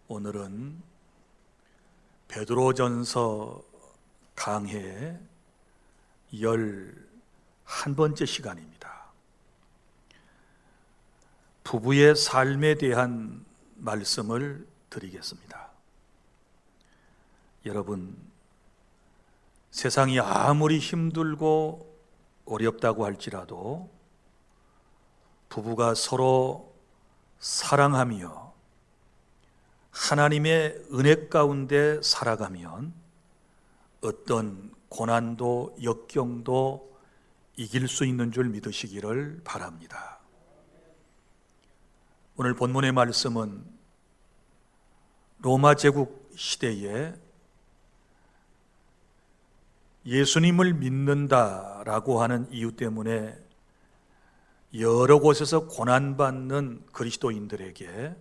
오늘은 베드로전서 강해 11번째 시간입니다. 부부의 삶에 대한 말씀을 드리겠습니다. 여러분, 세상이 아무리 힘들고 어렵다고 할지라도 부부가 서로 사랑하며 하나님의 은혜 가운데 살아가면 어떤 고난도 역경도 이길 수 있는 줄 믿으시기를 바랍니다. 오늘 본문의 말씀은 로마 제국 시대에 예수님을 믿는다라고 하는 이유 때문에 여러 곳에서 고난받는 그리스도인들에게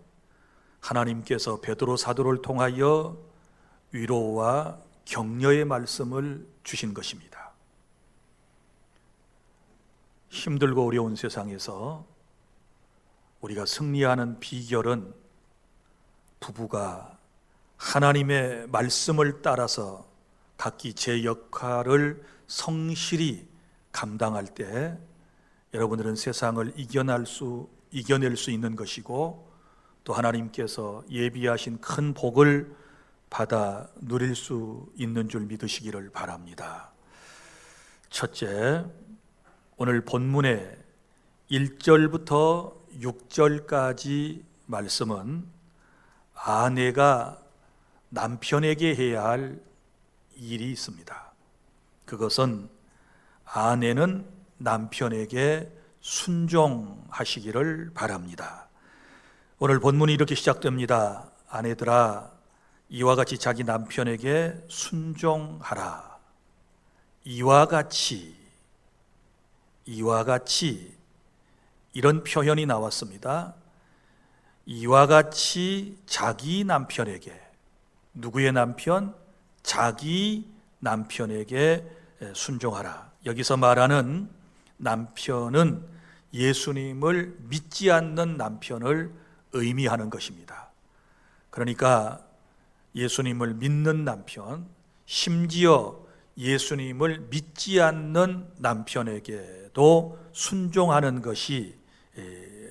하나님께서 베드로 사도를 통하여 위로와 격려의 말씀을 주신 것입니다. 힘들고 어려운 세상에서 우리가 승리하는 비결은 부부가 하나님의 말씀을 따라서 각기 제 역할을 성실히 감당할 때 여러분들은 세상을 이겨낼 수 있는 것이고, 또 하나님께서 예비하신 큰 복을 받아 누릴 수 있는 줄 믿으시기를 바랍니다. 첫째, 오늘 본문의 1절부터 6절까지 말씀은 아내가 남편에게 해야 할 일이 있습니다. 그것은 아내는 남편에게 순종하시기를 바랍니다. 오늘 본문이 이렇게 시작됩니다. 아내들아, 이와 같이 자기 남편에게 순종하라. 이와 같이 이런 표현이 나왔습니다. 이와 같이 자기 남편에게, 누구의 남편? 자기 남편에게 순종하라. 여기서 말하는 남편은 예수님을 믿지 않는 남편을 의미하는 것입니다. 그러니까 예수님을 믿는 남편, 심지어 예수님을 믿지 않는 남편에게도 순종하는 것이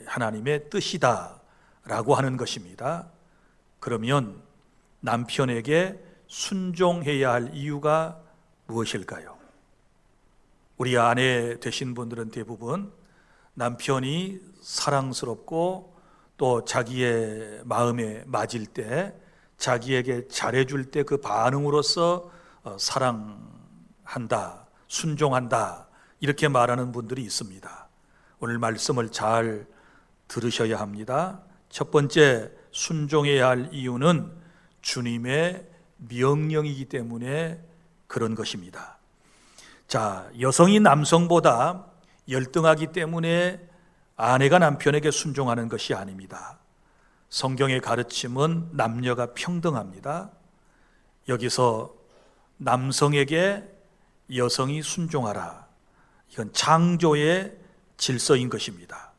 하나님의 뜻이다라고 하는 것입니다. 그러면 남편에게 순종해야 할 이유가 무엇일까요? 우리 아내 되신 분들은 대부분 남편이 사랑스럽고 또 자기의 마음에 맞을 때, 자기에게 잘해줄 때 그 반응으로서 사랑한다, 순종한다, 이렇게 말하는 분들이 있습니다. 오늘 말씀을 잘 들으셔야 합니다. 첫 번째, 순종해야 할 이유는 주님의 명령이기 때문에 그런 것입니다. 자, 여성이 남성보다 열등하기 때문에 아내가 남편에게 순종하는 것이 아닙니다. 성경의 가르침은 남녀가 평등합니다. 여기서 남성에게 여성이 순종하라, 이건 창조의 질서인 것입니다.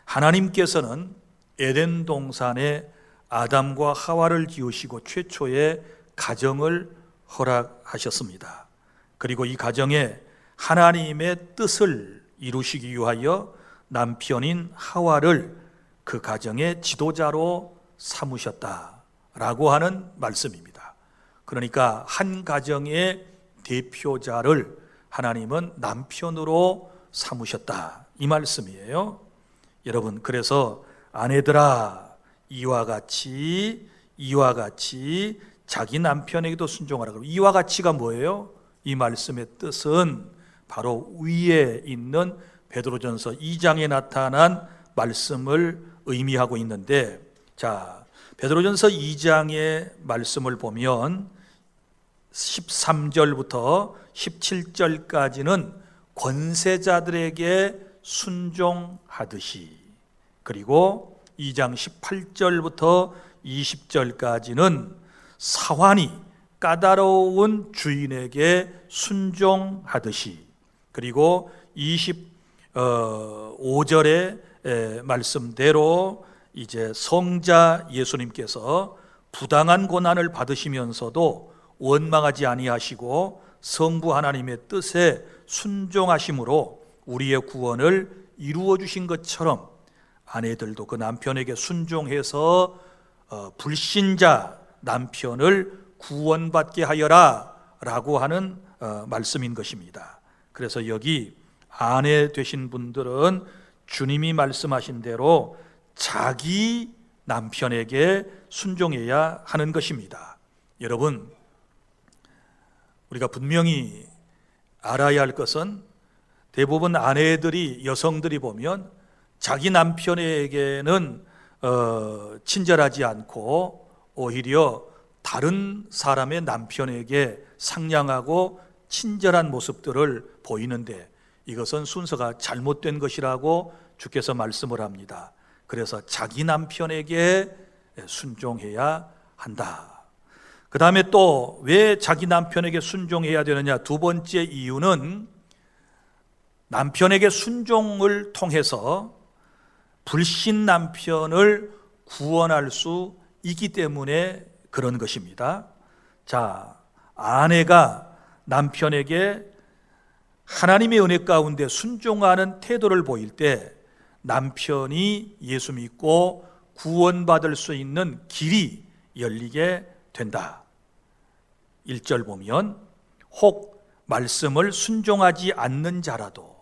하나님께서는 에덴 동산에 아담과 하와를 지으시고 최초의 가정을 허락하셨습니다. 그리고 이 가정에 하나님의 뜻을 이루시기 위하여 남편인 하와를 그 가정의 지도자로 삼으셨다라고 하는 말씀입니다. 그러니까 한 가정의 대표자를 하나님은 남편으로 삼으셨다, 이 말씀이에요. 여러분, 그래서 아내들아, 이와 같이 자기 남편에게도 순종하라. 이와 같이가 뭐예요? 이 말씀의 뜻은 바로 위에 있는 베드로전서 2장에 나타난 말씀을 의미하고 있는데, 자, 베드로전서 2장의 말씀을 보면 13절부터 17절까지는 권세자들에게 순종하듯이, 그리고 2장 18절부터 20절까지는 사환이 까다로운 주인에게 순종하듯이, 그리고 25절의 말씀대로 이제 성자 예수님께서 부당한 고난을 받으시면서도 원망하지 아니하시고 성부 하나님의 뜻에 순종하심으로 우리의 구원을 이루어 주신 것처럼 아내들도 그 남편에게 순종해서 불신자 남편을 구원받게 하여라 라고 하는 말씀인 것입니다. 그래서 여기 아내 되신 분들은 주님이 말씀하신 대로 자기 남편에게 순종해야 하는 것입니다. 여러분, 우리가 분명히 알아야 할 것은 대부분 아내들이, 여성들이 보면 자기 남편에게는 친절하지 않고 오히려 다른 사람의 남편에게 상냥하고 친절한 모습들을 보이는데 이것은 순서가 잘못된 것이라고 주께서 말씀을 합니다. 그래서 자기 남편에게 순종해야 한다. 그 다음에 또 왜 자기 남편에게 순종해야 되느냐? 두 번째 이유는 남편에게 순종을 통해서 불신 남편을 구원할 수 있기 때문에 그런 것입니다. 자, 아내가 남편에게 하나님의 은혜 가운데 순종하는 태도를 보일 때 남편이 예수 믿고 구원받을 수 있는 길이 열리게 된다. 1절 보면 혹 말씀을 순종하지 않는 자라도,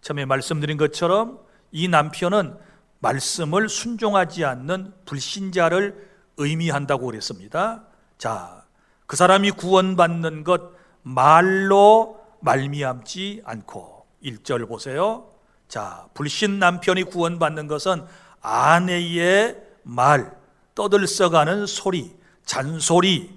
처음에 말씀드린 것처럼 이 남편은 말씀을 순종하지 않는 불신자를 의미한다고 그랬습니다. 자, 그 사람이 구원받는 것 말로 말미암지 않고, 1절 보세요. 자, 불신 남편이 구원받는 것은 아내의 말, 떠들썩하는 소리, 잔소리,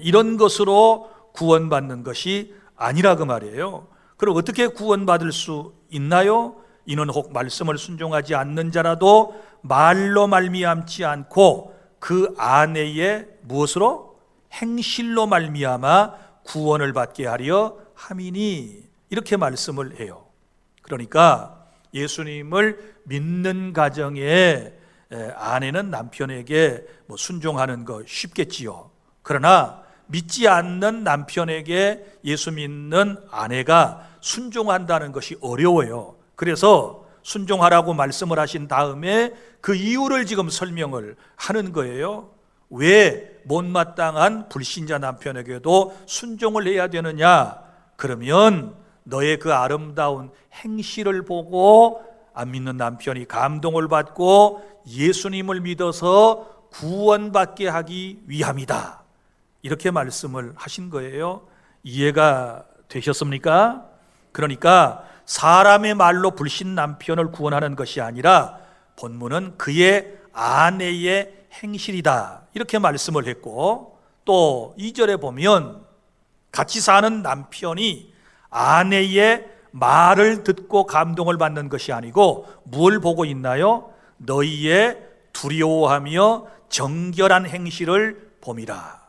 이런 것으로 구원받는 것이 아니라 그 말이에요. 그럼 어떻게 구원받을 수 있나요? 이는 혹 말씀을 순종하지 않는 자라도 말로 말미암지 않고 그 아내의 무엇으로? 행실로 말미암아 구원을 받게 하려 함이니, 이렇게 말씀을 해요. 그러니까 예수님을 믿는 가정에 아내는 남편에게 순종하는 거 쉽겠지요. 그러나 믿지 않는 남편에게 예수 믿는 아내가 순종한다는 것이 어려워요. 그래서 순종하라고 말씀을 하신 다음에 그 이유를 지금 설명을 하는 거예요. 왜 못마땅한 불신자 남편에게도 순종을 해야 되느냐? 그러면 너의 그 아름다운 행실을 보고 안 믿는 남편이 감동을 받고 예수님을 믿어서 구원받게 하기 위함이다. 이렇게 말씀을 하신 거예요. 이해가 되셨습니까? 그러니까 사람의 말로 불신 남편을 구원하는 것이 아니라 본문은 그의 아내의 행실이다, 이렇게 말씀을 했고, 또 2절에 보면 같이 사는 남편이 아내의 말을 듣고 감동을 받는 것이 아니고 뭘 보고 있나요? 너희의 두려워하며 정결한 행실을 봄이라.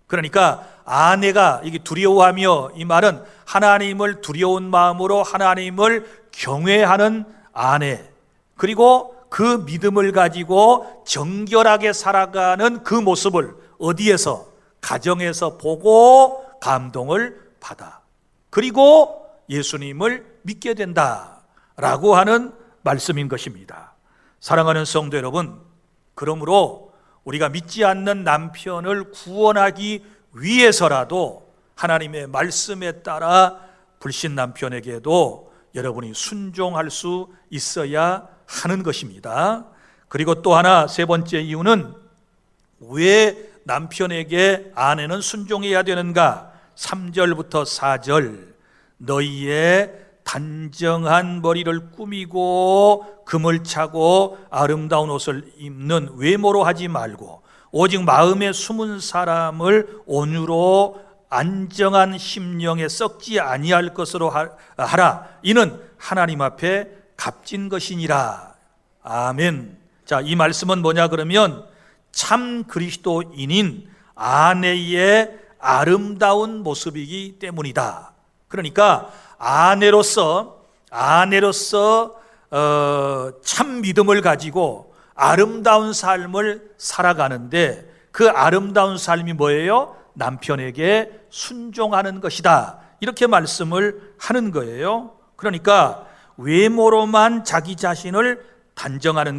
그러니까 아내가, 이게 두려워하며, 이 말은 하나님을 두려운 마음으로 하나님을 경외하는 아내, 그리고 그 믿음을 가지고 정결하게 살아가는 그 모습을 어디에서? 가정에서 보고 감동을 받아. 그리고 예수님을 믿게 된다라고 하는 말씀인 것입니다. 사랑하는 성도 여러분, 그러므로 우리가 믿지 않는 남편을 구원하기 위해서라도 하나님의 말씀에 따라 불신 남편에게도 여러분이 순종할 수 있어야 하는 것입니다. 그리고 또 하나, 세 번째 이유는 왜 남편에게 아내는 순종해야 되는가? 3절부터 4절, 너희의 단정한 머리를 꾸미고 금을 차고 아름다운 옷을 입는 외모로 하지 말고 오직 마음에 숨은 사람을 온유로 안정한 심령에 썩지 아니할 것으로 하라. 이는 하나님 앞에 값진 것이니라. 아멘. 자, 이 말씀은 뭐냐 그러면 참 그리스도인인 아내의 아름다운 모습이기 때문이다. 그러니까 아내로서 참 믿음을 가지고 아름다운 삶을 살아가는데 그 아름다운 삶이 뭐예요? 남편에게 순종하는 것이다. 이렇게 말씀을 하는 거예요. 그러니까 외모로만 자기 자신을 단장하는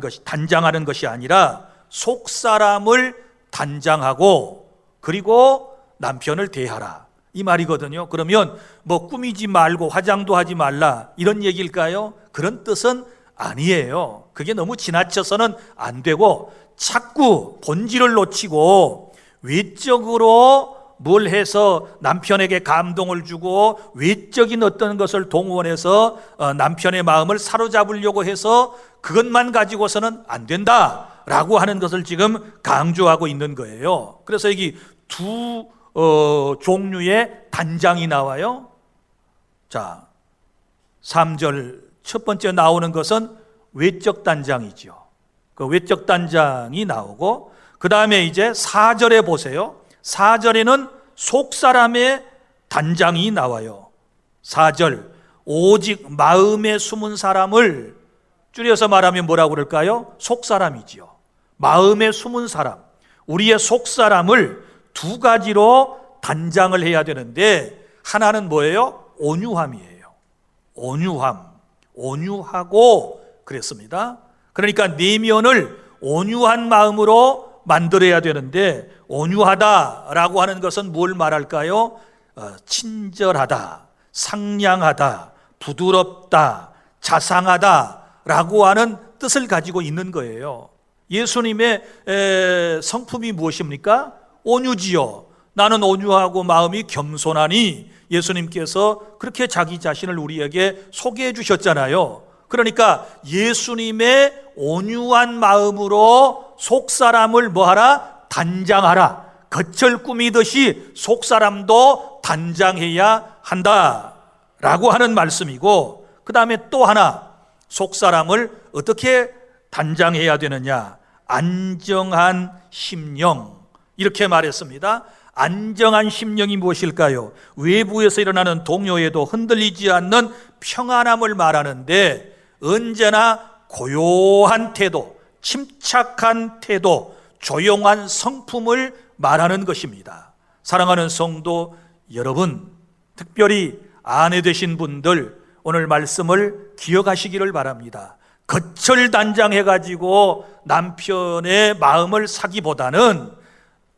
것이 아니라 속 사람을 단장하고 그리고 남편을 대하라, 이 말이거든요. 그러면 뭐 꾸미지 말고 화장도 하지 말라 이런 얘기일까요? 그런 뜻은 아니에요. 그게 너무 지나쳐서는 안 되고 자꾸 본질을 놓치고 외적으로 뭘 해서 남편에게 감동을 주고 외적인 어떤 것을 동원해서 남편의 마음을 사로잡으려고 해서 그것만 가지고서는 안 된다라고 하는 것을 지금 강조하고 있는 거예요. 그래서 여기 두 종류의 단장이 나와요. 자, 3절 첫 번째 나오는 것은 외적 단장이죠. 그 외적 단장이 나오고 그 다음에 이제 4절에 보세요. 4절에는 속 사람의 단장이 나와요. 4절, 오직 마음에 숨은 사람을, 줄여서 말하면 뭐라고 그럴까요? 속 사람이지요. 마음에 숨은 사람, 우리의 속 사람을 두 가지로 단장을 해야 되는데, 하나는 뭐예요? 온유함이에요. 온유하고 그랬습니다. 그러니까 내면을 온유한 마음으로 만들어야 되는데, 온유하다라고 하는 것은 뭘 말할까요? 친절하다, 상냥하다, 부드럽다, 자상하다라고 하는 뜻을 가지고 있는 거예요. 예수님의 성품이 무엇입니까? 온유지요. 나는 온유하고 마음이 겸손하니, 예수님께서 그렇게 자기 자신을 우리에게 소개해 주셨잖아요. 그러니까 예수님의 온유한 마음으로 속 사람을 뭐하라? 단장하라. 겉을 꾸미듯이 속 사람도 단장해야 한다라고 하는 말씀이고, 그 다음에 또 하나, 속 사람을 어떻게 단장해야 되느냐? 안정한 심령, 이렇게 말했습니다. 안정한 심령이 무엇일까요? 외부에서 일어나는 동요에도 흔들리지 않는 평안함을 말하는데, 언제나 고요한 태도, 침착한 태도, 조용한 성품을 말하는 것입니다. 사랑하는 성도 여러분, 특별히 아내 되신 분들, 오늘 말씀을 기억하시기를 바랍니다. 겉을 단장해가지고 남편의 마음을 사기보다는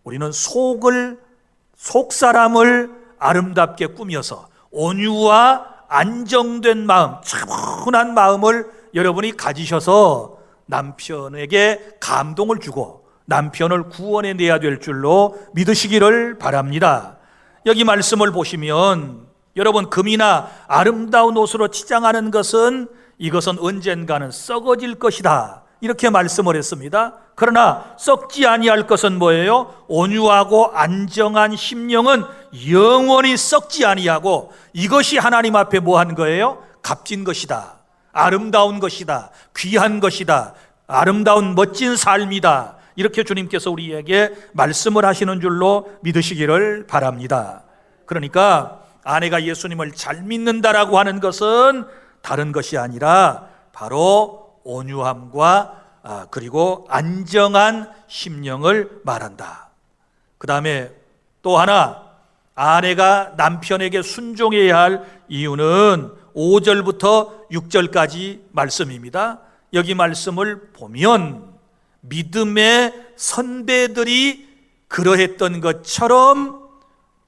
우리는 속 사람을 아름답게 꾸며서 온유와 안정된 마음, 차분한 마음을 여러분이 가지셔서 남편에게 감동을 주고 남편을 구원해내야 될 줄로 믿으시기를 바랍니다. 여기 말씀을 보시면 여러분, 금이나 아름다운 옷으로 치장하는 것은 이것은 언젠가는 썩어질 것이다, 이렇게 말씀을 했습니다. 그러나 썩지 아니할 것은 뭐예요? 온유하고 안정한 심령은 영원히 썩지 아니하고, 이것이 하나님 앞에 뭐한 거예요? 값진 것이다, 아름다운 것이다, 귀한 것이다, 아름다운 멋진 삶이다, 이렇게 주님께서 우리에게 말씀을 하시는 줄로 믿으시기를 바랍니다. 그러니까 아내가 예수님을 잘 믿는다라고 하는 것은 다른 것이 아니라 바로 온유함과 그리고 안정한 심령을 말한다. 그 다음에 또 하나, 아내가 남편에게 순종해야 할 이유는 5절부터 6절까지 말씀입니다. 여기 말씀을 보면 믿음의 선배들이 그러했던 것처럼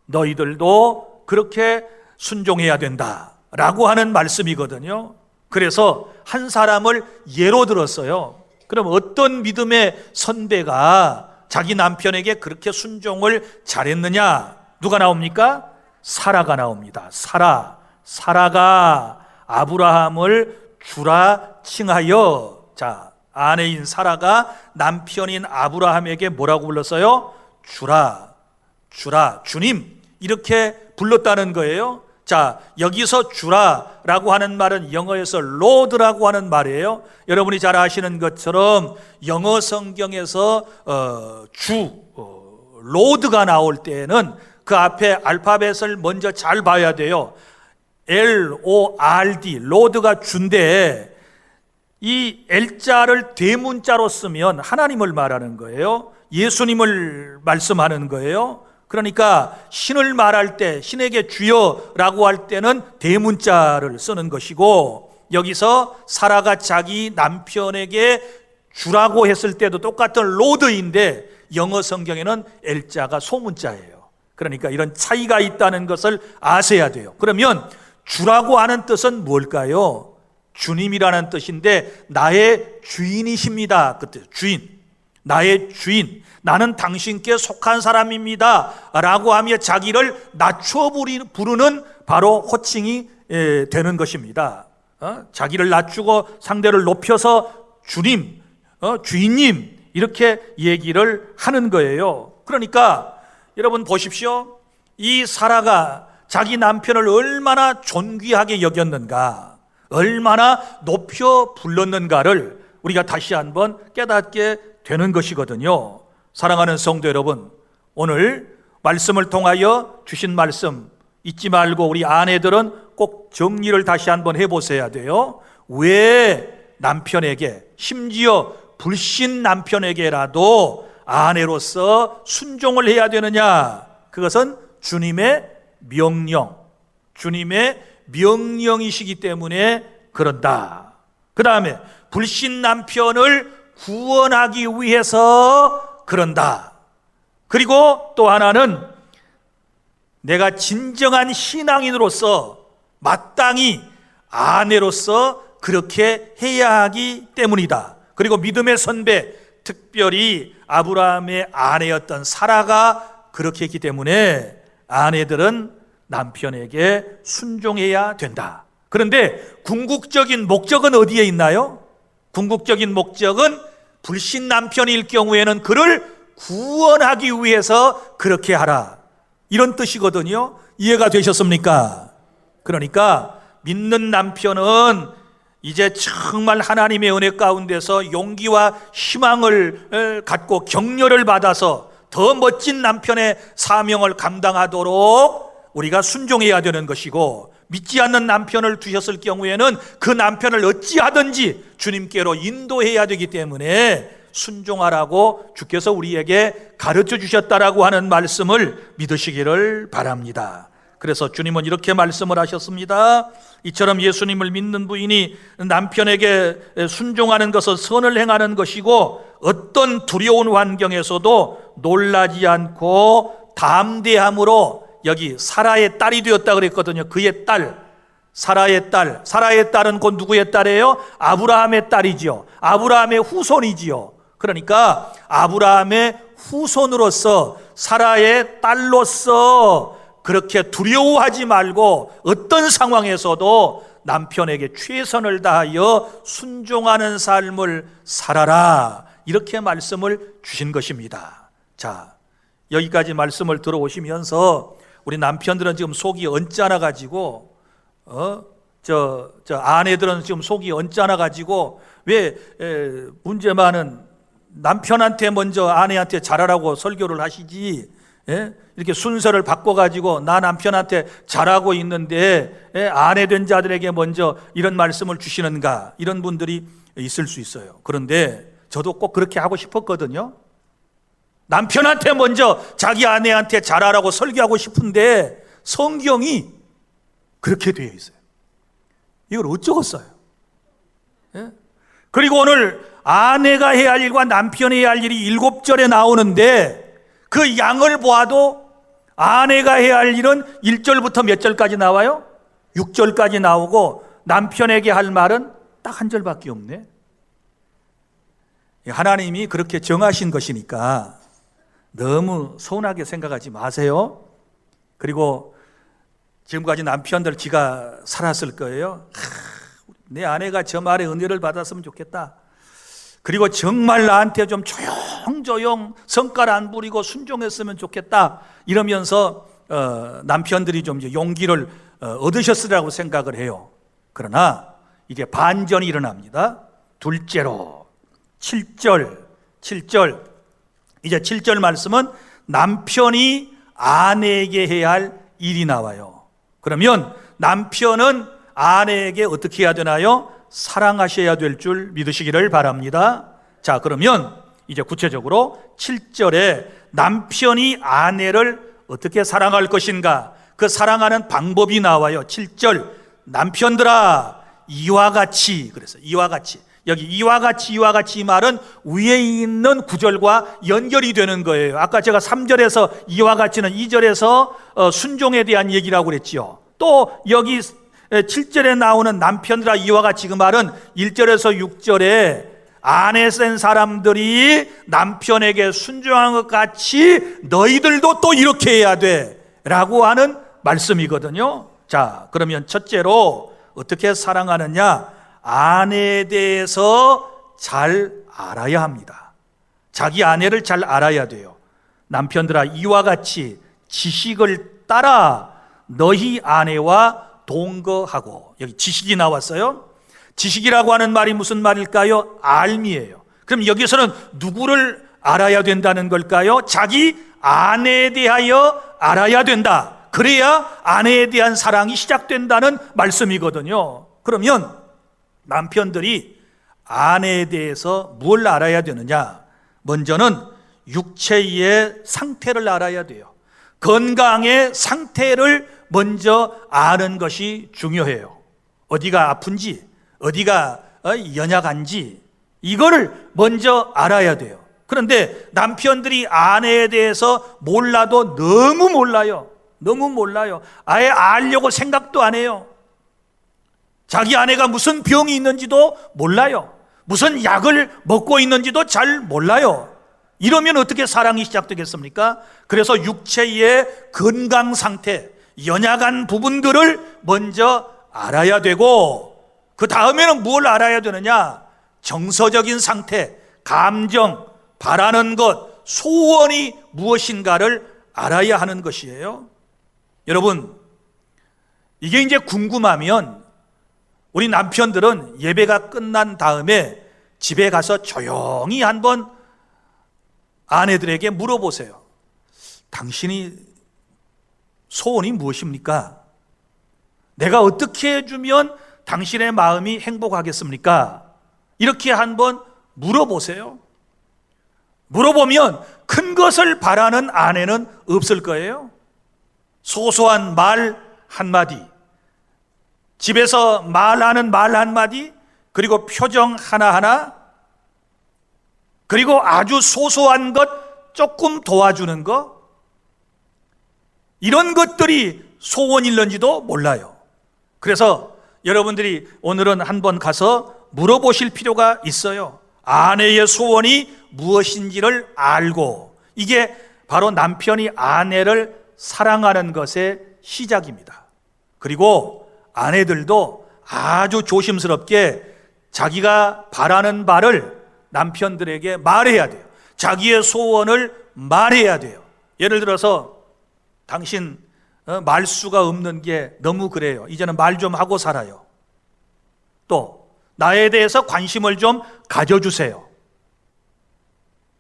너희들도 그렇게 순종해야 된다라고 하는 말씀이거든요. 그래서 한 사람을 예로 들었어요. 그럼 어떤 믿음의 선배가 자기 남편에게 그렇게 순종을 잘했느냐? 누가 나옵니까? 사라가 나옵니다. 사라가 아브라함을 주라 칭하여, 자, 아내인 사라가 남편인 아브라함에게 뭐라고 불렀어요? 주라, 주님, 이렇게 불렀다는 거예요. 자, 여기서 주라라고 하는 말은 영어에서 로드라고 하는 말이에요. 여러분이 잘 아시는 것처럼 영어 성경에서 로드가 나올 때에는 그 앞에 알파벳을 먼저 잘 봐야 돼요. LORD, 로드가 주인데 이 L자를 대문자로 쓰면 하나님을 말하는 거예요. 예수님을 말씀하는 거예요. 그러니까 신을 말할 때, 신에게 주여라고 할 때는 대문자를 쓰는 것이고, 여기서 사라가 자기 남편에게 주라고 했을 때도 똑같은 로드인데 영어 성경에는 L자가 소문자예요. 그러니까 이런 차이가 있다는 것을 아셔야 돼요. 그러면 주라고 하는 뜻은 뭘까요? 주님이라는 뜻인데 나의 주인이십니다. 그 뜻, 주인. 나의 주인. 나는 당신께 속한 사람입니다 라고 하며 자기를 낮춰 부르는 바로 호칭이 되는 것입니다. 자기를 낮추고 상대를 높여서 주님, 주인님 이렇게 얘기를 하는 거예요. 그러니까 여러분 보십시오. 이 사라가 자기 남편을 얼마나 존귀하게 여겼는가, 얼마나 높여 불렀는가를 우리가 다시 한번 깨닫게 되는 것이거든요. 사랑하는 성도 여러분, 오늘 말씀을 통하여 주신 말씀 잊지 말고 우리 아내들은 꼭 정리를 다시 한번 해보셔야 돼요. 왜 남편에게, 심지어 불신 남편에게라도 아내로서 순종을 해야 되느냐? 그것은 주님의 명령, 주님의 명령이시기 때문에 그런다. 그 다음에 불신 남편을 구원하기 위해서 그런다. 그리고 또 하나는 내가 진정한 신앙인으로서 마땅히 아내로서 그렇게 해야 하기 때문이다. 그리고 믿음의 선배, 특별히 아브라함의 아내였던 사라가 그렇게 했기 때문에 아내들은 남편에게 순종해야 된다. 그런데 궁극적인 목적은 어디에 있나요? 궁극적인 목적은 불신 남편일 경우에는 그를 구원하기 위해서 그렇게 하라, 이런 뜻이거든요. 이해가 되셨습니까? 그러니까 믿는 남편은 이제 정말 하나님의 은혜 가운데서 용기와 희망을 갖고 격려를 받아서 더 멋진 남편의 사명을 감당하도록 우리가 순종해야 되는 것이고, 믿지 않는 남편을 두셨을 경우에는 그 남편을 어찌하든지 주님께로 인도해야 되기 때문에 순종하라고 주께서 우리에게 가르쳐 주셨다라고 하는 말씀을 믿으시기를 바랍니다. 그래서 주님은 이렇게 말씀을 하셨습니다. 이처럼 예수님을 믿는 부인이 남편에게 순종하는 것은 선을 행하는 것이고, 어떤 두려운 환경에서도 놀라지 않고 담대함으로, 여기 사라의 딸이 되었다 그랬거든요. 그의 딸, 사라의 딸. 사라의 딸은 곧 누구의 딸이에요? 아브라함의 딸이지요. 아브라함의 후손이지요. 그러니까 아브라함의 후손으로서, 사라의 딸로서 그렇게 두려워하지 말고 어떤 상황에서도 남편에게 최선을 다하여 순종하는 삶을 살아라, 이렇게 말씀을 주신 것입니다. 자, 여기까지 말씀을 들어오시면서 우리 남편들은 지금 속이 언짢아 가지고 아내들은 지금 속이 언짢아 가지고 왜 문제만은 남편한테 먼저 아내한테 잘하라고 설교를 하시지, 이렇게 순서를 바꿔가지고 나 남편한테 잘하고 있는데 아내 된 자들에게 먼저 이런 말씀을 주시는가, 이런 분들이 있을 수 있어요. 그런데 저도 꼭 그렇게 하고 싶었거든요. 남편한테 먼저 자기 아내한테 잘하라고 설교하고 싶은데 성경이 그렇게 되어 있어요. 이걸 어쩌겠어요? 그리고 오늘 아내가 해야 할 일과 남편이 해야 할 일이 7절에 나오는데 그 양을 보아도 아내가 해야 할 일은 1절부터 몇 절까지 나와요? 6절까지 나오고 남편에게 할 말은 딱 한 절밖에 없네. 하나님이 그렇게 정하신 것이니까 너무 서운하게 생각하지 마세요. 그리고 지금까지 남편들 지가 살았을 거예요. 내 아내가 저 말에 은혜를 받았으면 좋겠다. 그리고 정말 나한테 좀 조용조용 성깔 안 부리고 순종했으면 좋겠다, 이러면서 남편들이 좀 용기를 얻으셨으라고 생각을 해요. 그러나 이게 반전이 일어납니다. 둘째로 7절 이제 7절 말씀은 남편이 아내에게 해야 할 일이 나와요. 그러면 남편은 아내에게 어떻게 해야 되나요? 사랑하셔야 될 줄 믿으시기를 바랍니다. 자, 그러면 이제 구체적으로 7절에 남편이 아내를 어떻게 사랑할 것인가, 그 사랑하는 방법이 나와요. 7절, 남편들아 이와 같이, 그래서 이와 같이, 여기 이와 같이 이 말은 위에 있는 구절과 연결이 되는 거예요. 아까 제가 3절에서 이와 같이는 2절에서 순종에 대한 얘기라고 그랬지요. 또 여기 7절에 나오는 남편들아 이와 같이, 그 말은 1절에서 6절에 아내 센 사람들이 남편에게 순종한 것 같이 너희들도 또 이렇게 해야 돼 라고 하는 말씀이거든요. 자, 그러면 첫째로 어떻게 사랑하느냐, 아내에 대해서 잘 알아야 합니다. 자기 아내를 잘 알아야 돼요. 남편들아 이와 같이 지식을 따라 너희 아내와 동거하고, 여기 지식이 나왔어요. 지식이라고 하는 말이 무슨 말일까요? 알미예요. 그럼 여기서는 누구를 알아야 된다는 걸까요? 자기 아내에 대하여 알아야 된다. 그래야 아내에 대한 사랑이 시작된다는 말씀이거든요. 그러면 남편들이 아내에 대해서 뭘 알아야 되느냐? 먼저는 육체의 상태를 알아야 돼요. 건강의 상태를 먼저 아는 것이 중요해요. 어디가 아픈지, 어디가 연약한지 이거를 먼저 알아야 돼요. 그런데 남편들이 아내에 대해서 몰라도 너무 몰라요. 너무 몰라요. 아예 알려고 생각도 안 해요. 자기 아내가 무슨 병이 있는지도 몰라요. 무슨 약을 먹고 있는지도 잘 몰라요. 이러면 어떻게 사랑이 시작되겠습니까? 그래서 육체의 건강 상태, 연약한 부분들을 먼저 알아야 되고, 그 다음에는 뭘 알아야 되느냐? 정서적인 상태, 감정, 바라는 것, 소원이 무엇인가를 알아야 하는 것이에요. 여러분, 이게 이제 궁금하면 우리 남편들은 예배가 끝난 다음에 집에 가서 조용히 한번 아내들에게 물어보세요. 당신이 소원이 무엇입니까? 내가 어떻게 해주면 당신의 마음이 행복하겠습니까? 이렇게 한번 물어보세요. 물어보면 큰 것을 바라는 아내는 없을 거예요. 소소한 말 한마디, 집에서 말하는 말 한마디, 그리고 표정 하나하나, 그리고 아주 소소한 것 조금 도와주는 것, 이런 것들이 소원일런지도 몰라요. 그래서 여러분들이 오늘은 한번 가서 물어보실 필요가 있어요. 아내의 소원이 무엇인지를 알고, 이게 바로 남편이 아내를 사랑하는 것의 시작입니다. 그리고 아내들도 아주 조심스럽게 자기가 바라는 바를 남편들에게 말해야 돼요. 자기의 소원을 말해야 돼요. 예를 들어서 당신 말수가 없는 게 너무 그래요. 이제는 말 좀 하고 살아요. 또 나에 대해서 관심을 좀 가져주세요.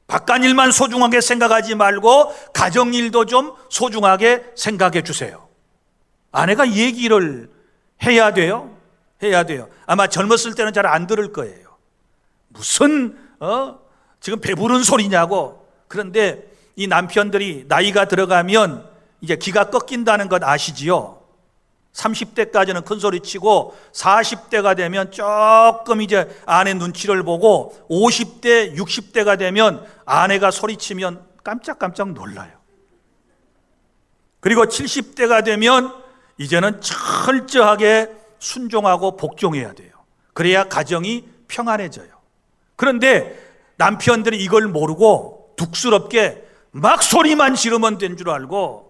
바깥일만 소중하게 생각하지 말고 가정일도 좀 소중하게 생각해 주세요. 아내가 얘기를 해야 돼요. 해야 돼요. 아마 젊었을 때는 잘 안 들을 거예요. 무슨 지금 배부른 소리냐고. 그런데 이 남편들이 나이가 들어가면 이제 기가 꺾인다는 것 아시지요? 30대까지는 큰 소리 치고 40대가 되면 조금 이제 아내 눈치를 보고 50대, 60대가 되면 아내가 소리치면 깜짝깜짝 놀라요. 그리고 70대가 되면 이제는 철저하게 순종하고 복종해야 돼요. 그래야 가정이 평안해져요. 그런데 남편들이 이걸 모르고 둑스럽게 막 소리만 지르면 된 줄 알고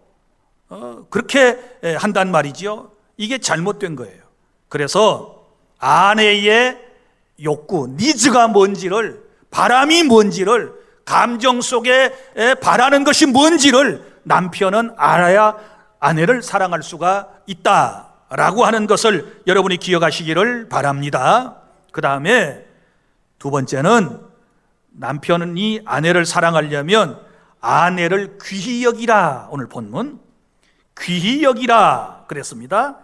그렇게 한단 말이지요. 이게 잘못된 거예요. 그래서 아내의 욕구, 니즈가 뭔지를, 바람이 뭔지를, 감정 속에 바라는 것이 뭔지를 남편은 알아야 아내를 사랑할 수가 있다라고 하는 것을 여러분이 기억하시기를 바랍니다. 그 다음에 두 번째는 남편이 아내를 사랑하려면 아내를 귀히 여기라. 오늘 본문 귀히 여기라 그랬습니다.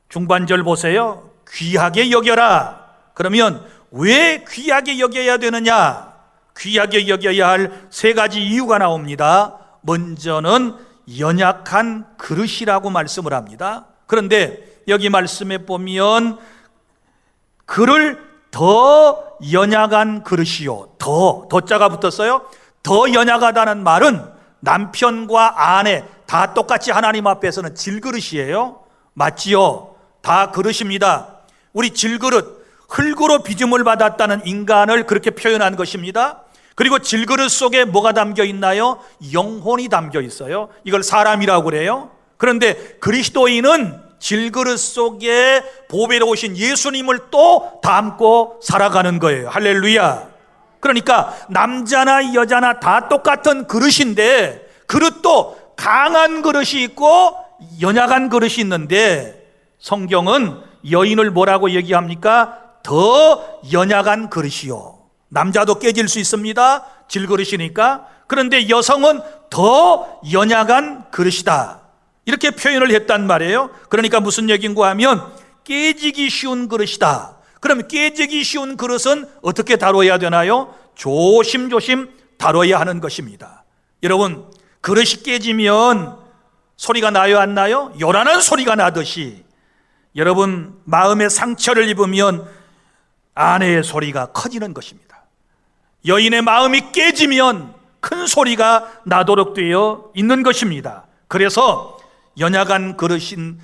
중반절 보세요. 귀하게 여겨라. 그러면 왜 귀하게 여겨야 되느냐? 귀하게 여겨야 할 세 가지 이유가 나옵니다. 먼저는 연약한 그릇이라고 말씀을 합니다. 그런데 여기 말씀에 보면 그를 더 연약한 그릇이요. 더자가 붙었어요. 더 연약하다는 말은 남편과 아내 다 똑같이 하나님 앞에서는 질그릇이에요. 맞지요? 다 그릇입니다. 우리 질그릇, 흙으로 빚음을 받았다는 인간을 그렇게 표현한 것입니다. 그리고 질그릇 속에 뭐가 담겨 있나요? 영혼이 담겨 있어요. 이걸 사람이라고 그래요. 그런데 그리스도인은 질그릇 속에 보배로 오신 예수님을 또 담고 살아가는 거예요. 할렐루야. 그러니까 남자나 여자나 다 똑같은 그릇인데, 그릇도 강한 그릇이 있고 연약한 그릇이 있는데, 성경은 여인을 뭐라고 얘기합니까? 더 연약한 그릇이요. 남자도 깨질 수 있습니다. 질그릇이니까. 그런데 여성은 더 연약한 그릇이다, 이렇게 표현을 했단 말이에요. 그러니까 무슨 얘기인가 하면 깨지기 쉬운 그릇이다. 그럼 깨지기 쉬운 그릇은 어떻게 다뤄야 되나요? 조심조심 다뤄야 하는 것입니다. 여러분, 그릇이 깨지면 소리가 나요, 안 나요? 요란한 소리가 나듯이 여러분, 마음의 상처를 입으면 아내의 소리가 커지는 것입니다. 여인의 마음이 깨지면 큰 소리가 나도록 되어 있는 것입니다. 그래서 연약한 그릇인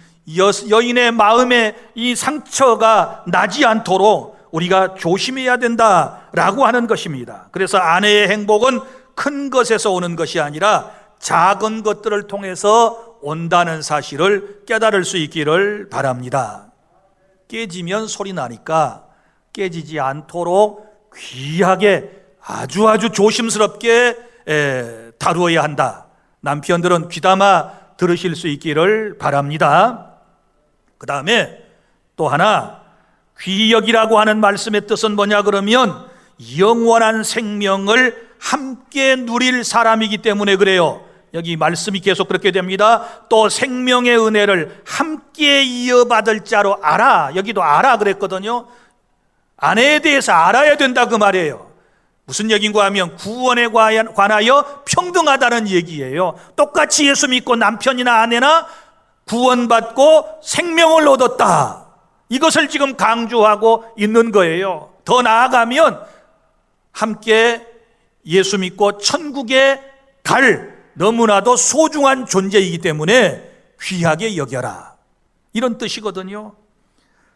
여인의 마음에 이 상처가 나지 않도록 우리가 조심해야 된다라고 하는 것입니다. 그래서 아내의 행복은 큰 것에서 오는 것이 아니라 작은 것들을 통해서 온다는 사실을 깨달을 수 있기를 바랍니다. 깨지면 소리 나니까 깨지지 않도록 귀하게 아주 조심스럽게 다루어야 한다. 남편들은 귀담아 들으실 수 있기를 바랍니다. 그 다음에 또 하나, 귀역이라고 하는 말씀의 뜻은 뭐냐 그러면 영원한 생명을 함께 누릴 사람이기 때문에 그래요. 여기 말씀이 계속 그렇게 됩니다. 또 생명의 은혜를 함께 이어받을 자로 알아. 여기도 알아 그랬거든요. 아내에 대해서 알아야 된다 그 말이에요. 무슨 얘기인가 하면 구원에 관하여 평등하다는 얘기예요. 똑같이 예수 믿고 남편이나 아내나 구원받고 생명을 얻었다, 이것을 지금 강조하고 있는 거예요. 더 나아가면 함께 예수 믿고 천국에 갈 너무나도 소중한 존재이기 때문에 귀하게 여겨라, 이런 뜻이거든요.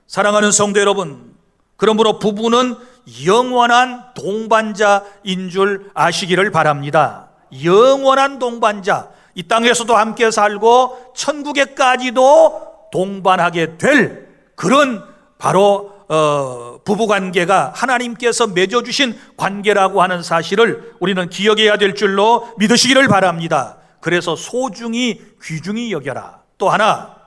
사랑하는 성도 여러분, 그러므로 부부는 영원한 동반자인 줄 아시기를 바랍니다. 영원한 동반자, 이 땅에서도 함께 살고 천국에까지도 동반하게 될 그런 바로 부부관계가 하나님께서 맺어주신 관계라고 하는 사실을 우리는 기억해야 될 줄로 믿으시기를 바랍니다. 그래서 소중히 귀중히 여겨라. 또 하나,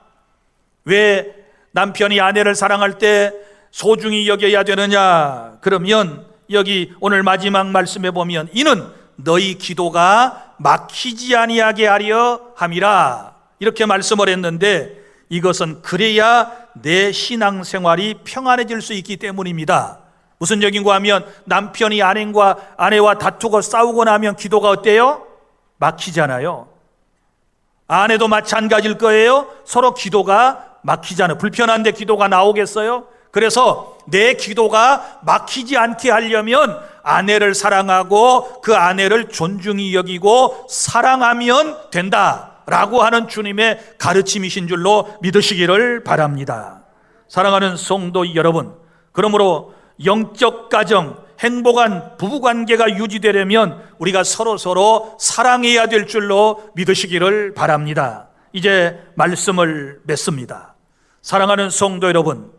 왜 남편이 아내를 사랑할 때 소중히 여겨야 되느냐 그러면 여기 오늘 마지막 말씀에 보면 이는 너희 기도가 막히지 아니하게 하려 함이라, 이렇게 말씀을 했는데 이것은 그래야 내 신앙생활이 평안해질 수 있기 때문입니다. 무슨 얘기인가 하면 남편이 아내와 다투고 싸우고 나면 기도가 어때요? 막히잖아요. 아내도 마찬가지일 거예요. 서로 기도가 막히잖아요. 불편한데 기도가 나오겠어요? 그래서 내 기도가 막히지 않게 하려면 아내를 사랑하고 그 아내를 존중히 여기고 사랑하면 된다라고 하는 주님의 가르침이신 줄로 믿으시기를 바랍니다. 사랑하는 성도 여러분, 그러므로 영적 가정, 행복한 부부관계가 유지되려면 우리가 서로 사랑해야 될 줄로 믿으시기를 바랍니다. 이제 말씀을 맺습니다. 사랑하는 성도 여러분,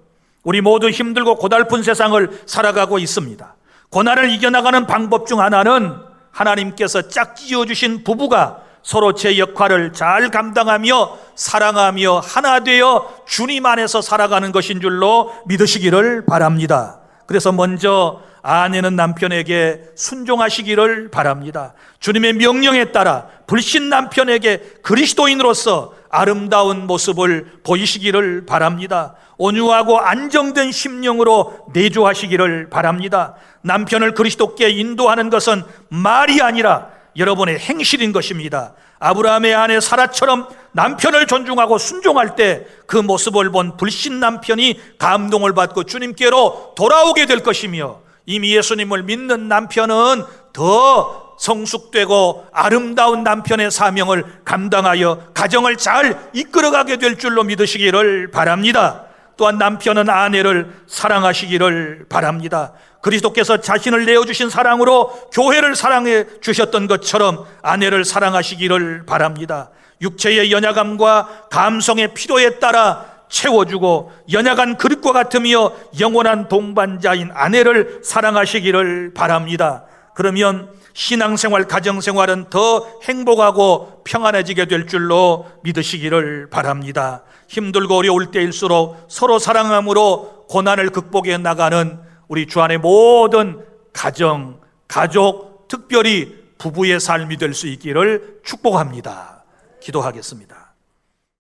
우리 모두 힘들고 고달픈 세상을 살아가고 있습니다. 고난을 이겨나가는 방법 중 하나는 하나님께서 짝지어 주신 부부가 서로 제 역할을 잘 감당하며 사랑하며 하나 되어 주님 안에서 살아가는 것인 줄로 믿으시기를 바랍니다. 그래서 먼저 아내는 남편에게 순종하시기를 바랍니다. 주님의 명령에 따라 불신 남편에게 그리스도인으로서 아름다운 모습을 보이시기를 바랍니다. 온유하고 안정된 심령으로 내조하시기를 바랍니다. 남편을 그리스도께 인도하는 것은 말이 아니라 여러분의 행실인 것입니다. 아브라함의 아내 사라처럼 남편을 존중하고 순종할 때 그 모습을 본 불신 남편이 감동을 받고 주님께로 돌아오게 될 것이며, 이미 예수님을 믿는 남편은 더 성숙되고 아름다운 남편의 사명을 감당하여 가정을 잘 이끌어가게 될 줄로 믿으시기를 바랍니다. 또한 남편은 아내를 사랑하시기를 바랍니다. 그리스도께서 자신을 내어주신 사랑으로 교회를 사랑해 주셨던 것처럼 아내를 사랑하시기를 바랍니다. 육체의 연약함과 감성의 필요에 따라 채워주고 연약한 그릇과 같으며 영원한 동반자인 아내를 사랑하시기를 바랍니다. 그러면 신앙생활, 가정생활은 더 행복하고 평안해지게 될 줄로 믿으시기를 바랍니다. 힘들고 어려울 때일수록 서로 사랑함으로 고난을 극복해 나가는 우리 주 안의 모든 가정, 가족, 특별히 부부의 삶이 될 수 있기를 축복합니다. 기도하겠습니다.